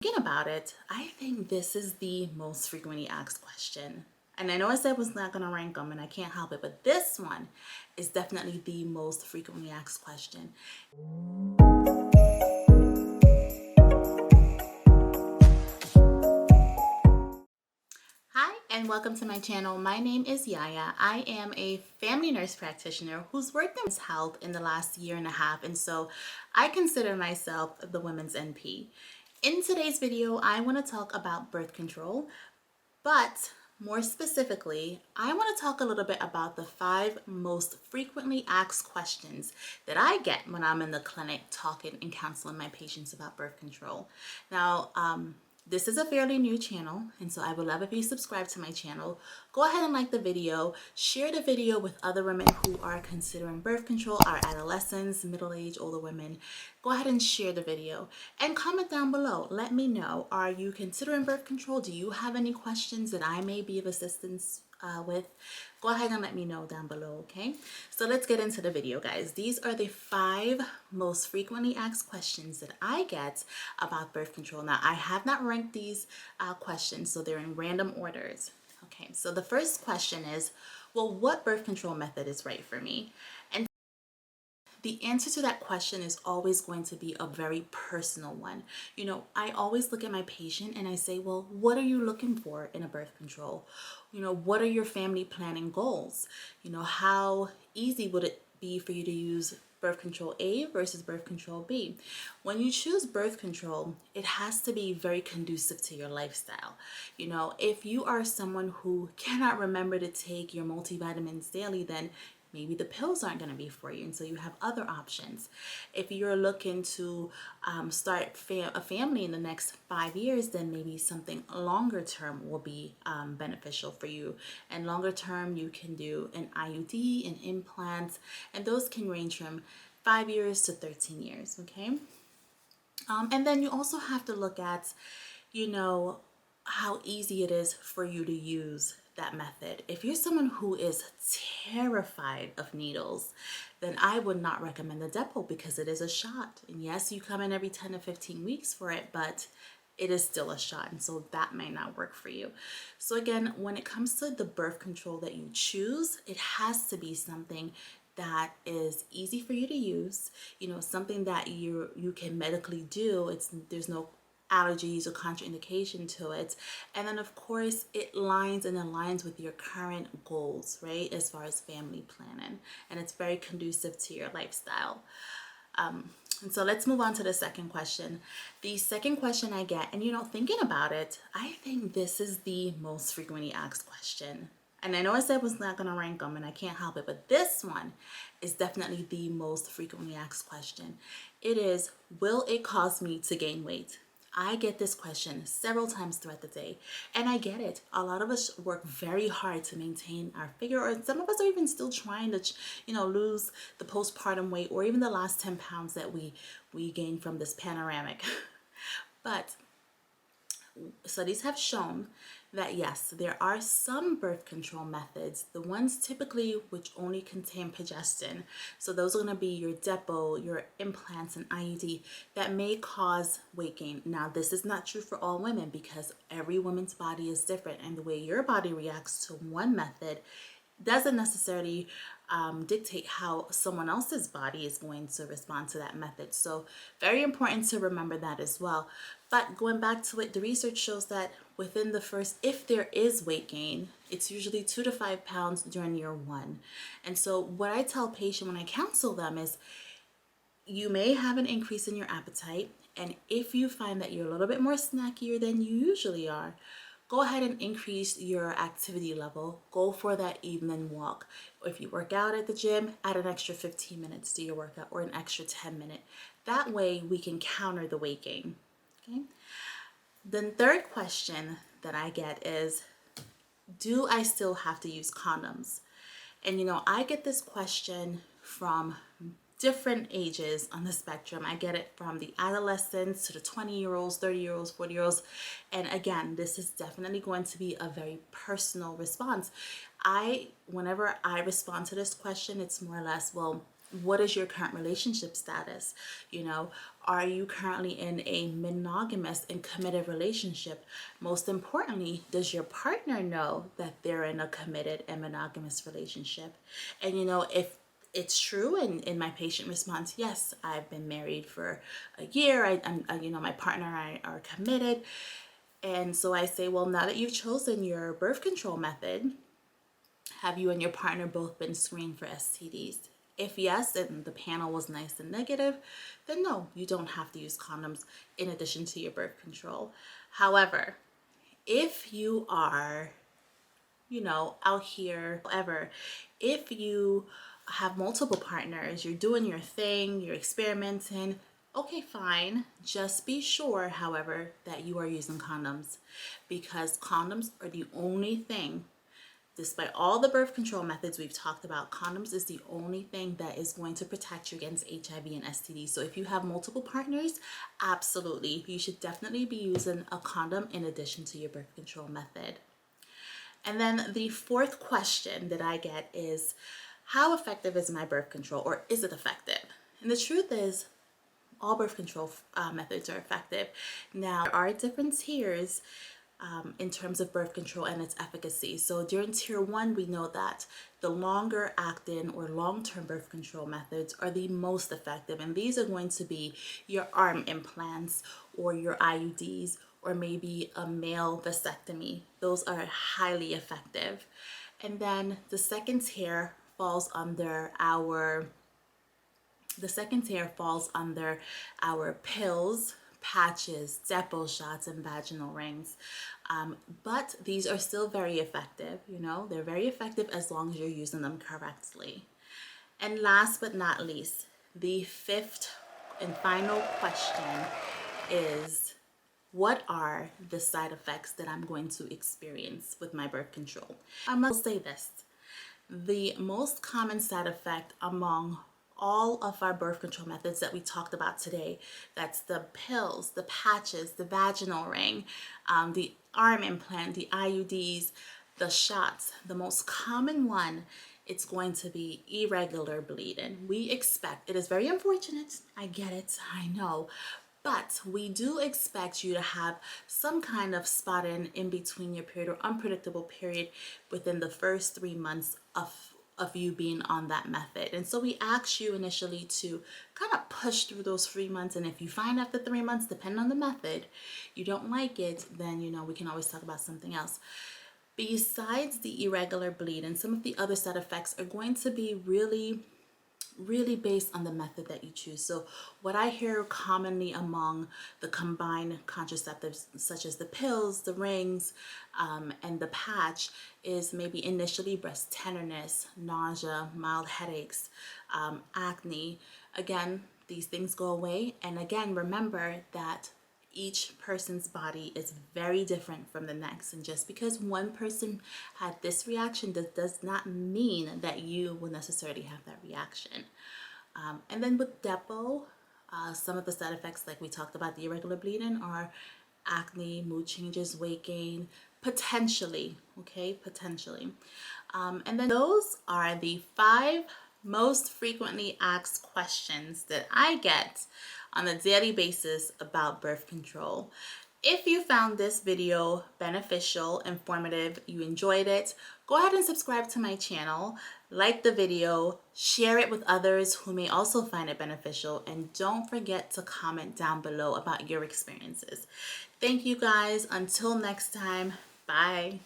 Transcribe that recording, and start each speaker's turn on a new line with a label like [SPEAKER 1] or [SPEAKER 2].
[SPEAKER 1] Thinking about it, I think this is the most frequently asked question. And I know I said I was not going to rank them and I can't help it, but this one is definitely the most frequently asked question. Hi and welcome to my channel. My name is Yaya. I am a family nurse practitioner who's worked in health in the last year and a half, and so I consider myself the women's NP. In today's video, I want to talk about birth control, but more specifically, I want to talk a little bit about the 5 most frequently asked questions that I get when I'm in the clinic talking and counseling my patients about birth control. Now, this is a fairly new channel, and so I would love if you subscribe to my channel. Go ahead and like the video, share the video with other women who are considering birth control, our adolescents, middle-aged, older women. Go ahead and share the video and comment down below. Let me know, are you considering birth control? Do you have any questions that I may be of assistance with? Go ahead and let me know down below, okay? So let's get into the video, guys. These are the 5 most frequently asked questions that I get about birth control. Now, I have not ranked these questions, so they're in random orders. Okay, so the first question is, well, what birth control method is right for me? And the answer to that question is always going to be a very personal one. You know, I always look at my patient and I say, well, what are you looking for in a birth control? You know, what are your family planning goals? You know, how easy would it be for you to use birth control A versus birth control B? When you choose birth control, it has to be very conducive to your lifestyle. You know, if you are someone who cannot remember to take your multivitamins daily, then maybe the pills aren't going to be for you, and so you have other options. If you're looking to start a family in the next 5 years, then maybe something longer term will be beneficial for you. And longer term, you can do an IUD, an implant, and those can range from 5 years to 13 years, okay? And then you also have to look at, you know, how easy it is for you to use that method. If you're someone who is terrified of needles, then I would not recommend the depot because it is a shot. And yes, you come in every 10 to 15 weeks for it, but it is still a shot, and so that might not work for you. So again, when it comes to the birth control that you choose, it has to be something that is easy for you to use, you know, something that you can medically do. There's no allergies or contraindication to it. And then of course it lines and aligns with your current goals, right? As far as family planning, and it's very conducive to your lifestyle. And so let's move on to the second question. The second question I get, and you know, thinking about it, I think this is the most frequently asked question. And I know I said I was not going to rank them and I can't help it, but this one is definitely the most frequently asked question. It is, will it cause me to gain weight? I get this question several times throughout the day, and I get it. A lot of us work very hard to maintain our figure, or some of us are even still trying to, you know, lose the postpartum weight or even the last 10 pounds that we gained from this panoramic. But studies have shown that yes, there are some birth control methods, the ones typically which only contain progestin, so those are going to be your depot, your implants, and IUD, that may cause weight gain. Now, this is not true for all women because every woman's body is different, and the way your body reacts to one method doesn't necessarily dictate how someone else's body is going to respond to that method. So very important to remember that as well. But going back to it, the research shows that within the first, if there is weight gain, it's usually 2 to 5 pounds during year 1. And so what I tell patients when I counsel them is, you may have an increase in your appetite, and if you find that you're a little bit more snackier than you usually are, go ahead and increase your activity level. Go for that evening walk. If you work out at the gym, add an extra 15 minutes to your workout, or an extra 10 minutes. That way we can counter the weight gain. Okay. The third question that I get is, do I still have to use condoms? And you know, I get this question from different ages on the spectrum. I get it from the adolescents to the 20-year-olds, 30-year-olds, 40-year-olds. And again, this is definitely going to be a very personal response. Whenever I respond to this question, it's more or less, well, What is your current relationship status? You know, are you currently in a monogamous and committed relationship? Most importantly, does your partner know that they're in a committed and monogamous relationship? And you know, if it's true, and in my patient response, yes, I've been married for a year, you know, my partner and I are committed. And so I say, well, now that you've chosen your birth control method, have you and your partner both been screened for STDs? If yes, and the panel was nice and negative, then no, you don't have to use condoms in addition to your birth control. However, if you are, you know, out here, however, if you have multiple partners, you're doing your thing, you're experimenting, okay, fine. Just be sure, however, that you are using condoms, because condoms are the only thing. Despite all the birth control methods we've talked about, condoms is the only thing that is going to protect you against HIV and STD. So if you have multiple partners, absolutely, you should definitely be using a condom in addition to your birth control method. And then the fourth question that I get is, how effective is my birth control, or is it effective? And the truth is, all birth control methods are effective. Now, there are different tiers in terms of birth control and its efficacy. So during tier 1, we know that the longer acting or long-term birth control methods are the most effective. And these are going to be your arm implants or your IUDs, or maybe a male vasectomy. Those are highly effective. And then the second tier falls under our pills, patches, depot shots, and vaginal rings. But these are still very effective. You know, they're very effective as long as you're using them correctly. And last but not least, the fifth and final question is, what are the side effects that I'm going to experience with my birth control? I must say this. The most common side effect among all of our birth control methods that we talked about today, that's the pills, the patches, the vaginal ring, the arm implant, the IUDs, the shots, the most common one, it's going to be irregular bleeding. We expect, it is very unfortunate, I get it, I know, but we do expect you to have some kind of spotting in between your period or unpredictable period within the first 3 months of you being on that method. And so we ask you initially to kind of push through those 3 months. And if you find after 3 months, depending on the method, you don't like it, then, you know, we can always talk about something else. Besides the irregular bleeding, some of the other side effects are going to be really based on the method that you choose. So what I hear commonly among the combined contraceptives, such as the pills, the rings, and the patch, is maybe initially breast tenderness, nausea, mild headaches, acne. Again, these things go away. And again, remember that each person's body is very different from the next, and just because one person had this reaction does not mean that you will necessarily have that reaction. And then with depot, some of the side effects, like we talked about, the irregular bleeding, are acne, mood changes, weight gain, potentially, okay, potentially. And then those are the 5 most frequently asked questions that I get on a daily basis about birth control. If you found this video beneficial, informative, you enjoyed it, go ahead and subscribe to my channel, like the video, share it with others who may also find it beneficial, and don't forget to comment down below about your experiences. Thank you guys. Until next time, bye.